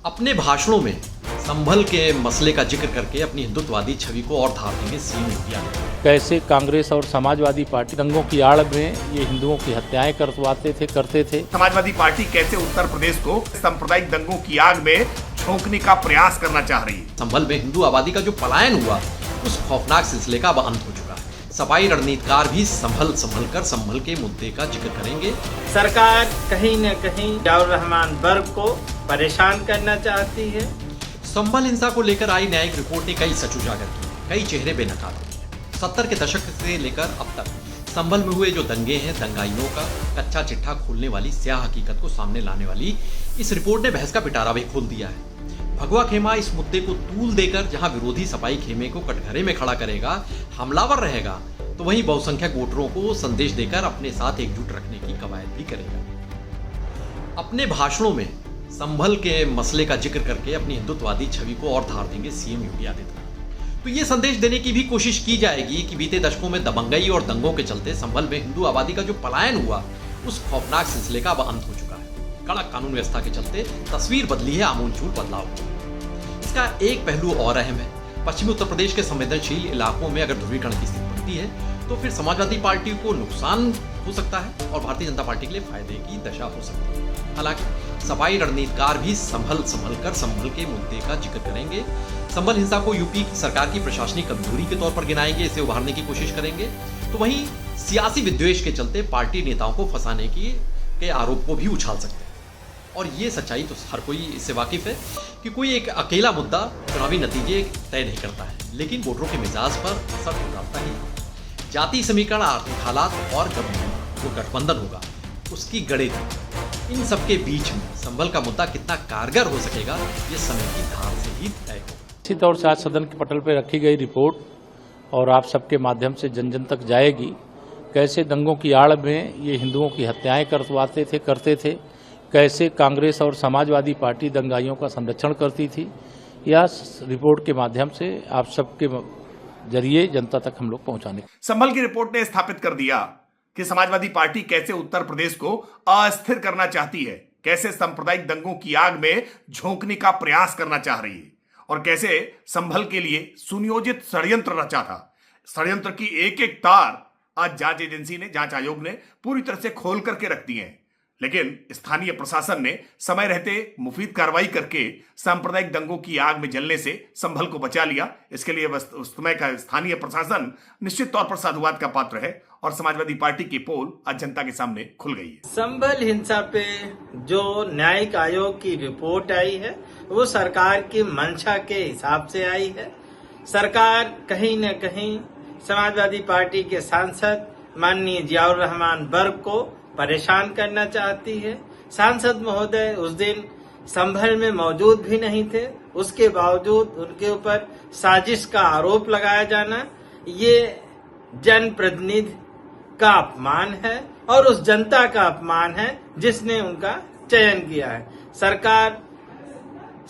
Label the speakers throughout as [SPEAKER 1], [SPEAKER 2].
[SPEAKER 1] अपने भाषणों में संभल के मसले का जिक्र करके अपनी हिंदुत्ववादी छवि को और धार देंगे सीएम योगी आदित्यनाथ।
[SPEAKER 2] कैसे कांग्रेस और समाजवादी पार्टी दंगों की आड़ में ये हिंदुओं की हत्याएं करते थे।
[SPEAKER 3] समाजवादी पार्टी कैसे उत्तर प्रदेश को सांप्रदायिक दंगों की आग में झोंकने का प्रयास करना चाह रही है।
[SPEAKER 1] संभल में हिंदू आबादी का जो पलायन हुआ उस खौफनाक सिलसिले का अब अंत हो चुका है। सफाई रणनीतिकार भी संभल के मुद्दे का जिक्र करेंगे।
[SPEAKER 4] सरकार कहीं न कहीं जियाउर रहमान वर्ग को परेशान करना चाहती है।
[SPEAKER 1] संभल हिंसा को लेकर आई न्यायिक रिपोर्ट ने कई सच उजागर किए, कई चेहरे बेनकाब किए। 70 के दशक से लेकर अब तक संभल में हुए जो दंगे हैं, दंगाइयों का कच्चा चिट्ठा खोलने वाली स्याह हकीकत को सामने लाने वाली इस रिपोर्ट ने बहस का पिटारा भी खोल दिया है। भगवा खेमा इस मुद्दे को तूल देकर जहां विरोधी सफाई खेमे को कटघरे में खड़ा करेगा, हमलावर रहेगा, तो वहीं बहुसंख्यक वोटरों को संदेश देकर अपने साथ एकजुट रखने की कवायद भी करेगा। अपने भाषणों में संभल के मसले का जिक्र करके अपनी हिंदुत्ववादी छवि को और धार देंगे सीएम योगी आदित्यनाथ। तो ये संदेश देने की भी कोशिश की जाएगी कि बीते दशकों में दबंगई और दंगों के चलते संभल में हिंदू आबादी का जो पलायन हुआ उस खौफनाक सिलसिले का अब अंत हो चुका है। कड़क कानून व्यवस्था के चलते तस्वीर बदली है, आमूलचूल बदलाव। इसका एक पहलू और अहम है। पश्चिमी उत्तर प्रदेश के संवेदनशील इलाकों में अगर ध्रुवीकरण की स्थिति बनती है तो फिर समाजवादी पार्टी को नुकसान हो सकता है और भारतीय जनता पार्टी के लिए फायदे की दशा हो सकती है। हालांकि सफाई रणनीतिकार भी संभल के मुद्दे का जिक्र करेंगे। संभल हिंसा को यूपी की सरकार की प्रशासनिक कमजोरी के तौर पर गिनाएंगे, इसे उभारने की कोशिश करेंगे। तो वहीं सियासी विद्वेष के चलते पार्टी नेताओं को फंसाने के आरोप को भी उछाल सकते हैं। और ये सच्चाई तो हर कोई इससे वाकिफ है कि कोई एक अकेला मुद्दा चुनावी नतीजे तय नहीं करता है, लेकिन वोटरों के मिजाज पर असर तो डालता ही है। जाति समीकरण, आर्थिक हालात और जो गठबंधन होगा उसकी गणित, इन सबके बीच में संभल का मुद्दा कितना कारगर हो सकेगा ये समय की धार से ही तय होगा।
[SPEAKER 2] इसी तौर से आज सदन के पटल पर रखी गई रिपोर्ट और आप सबके माध्यम से जन जन तक जाएगी। कैसे दंगों की आड़ में ये हिंदुओं की हत्याएं करते थे, कैसे कांग्रेस और समाजवादी पार्टी दंगाइयों का संरक्षण करती थी। यह रिपोर्ट के माध्यम से आप सबके जरिए जनता तक हम लोग पहुंचाने।
[SPEAKER 3] संभल की रिपोर्ट ने स्थापित कर दिया कि समाजवादी पार्टी कैसे उत्तर प्रदेश को अस्थिर करना चाहती है, कैसे सांप्रदायिक दंगों की आग में झोंकने का प्रयास करना चाह रही है और कैसे संभल के लिए सुनियोजित षड्यंत्र रचा था। षड्यंत्र की एक एक तार आज जांच एजेंसी ने, जांच आयोग ने पूरी तरह से खोल करके रख दी है। लेकिन स्थानीय प्रशासन ने समय रहते मुफीद कार्रवाई करके सांप्रदायिक दंगों की आग में जलने से संभल को बचा लिया। इसके लिए उस समय का स्थानीय प्रशासन निश्चित तौर पर साधुवाद का पात्र है और समाजवादी पार्टी की पोल आज जनता के सामने खुल गई है।
[SPEAKER 4] संभल हिंसा पे जो न्यायिक आयोग की रिपोर्ट आई है वो सरकार की मंशा के हिसाब से आई है। सरकार कहीं न कहीं समाजवादी पार्टी के सांसद माननीय जियाउर रहमान वर्ग को परेशान करना चाहती है। सांसद महोदय उस दिन संभल में मौजूद भी नहीं थे, उसके बावजूद उनके ऊपर साजिश का आरोप लगाया जाना ये जनप्रतिनिधि का अपमान है और उस जनता का अपमान है जिसने उनका चयन किया है। सरकार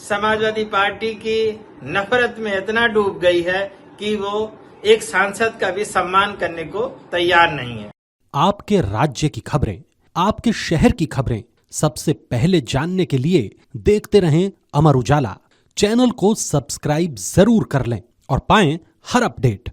[SPEAKER 4] समाजवादी पार्टी की नफरत में इतना डूब गई है कि वो एक सांसद का भी सम्मान करने को तैयार नहीं है।
[SPEAKER 5] आपके राज्य की खबरें, आपके शहर की खबरें सबसे पहले जानने के लिए देखते रहें अमर उजाला। चैनल को सब्सक्राइब जरूर कर लें और पाएं हर अपडेट।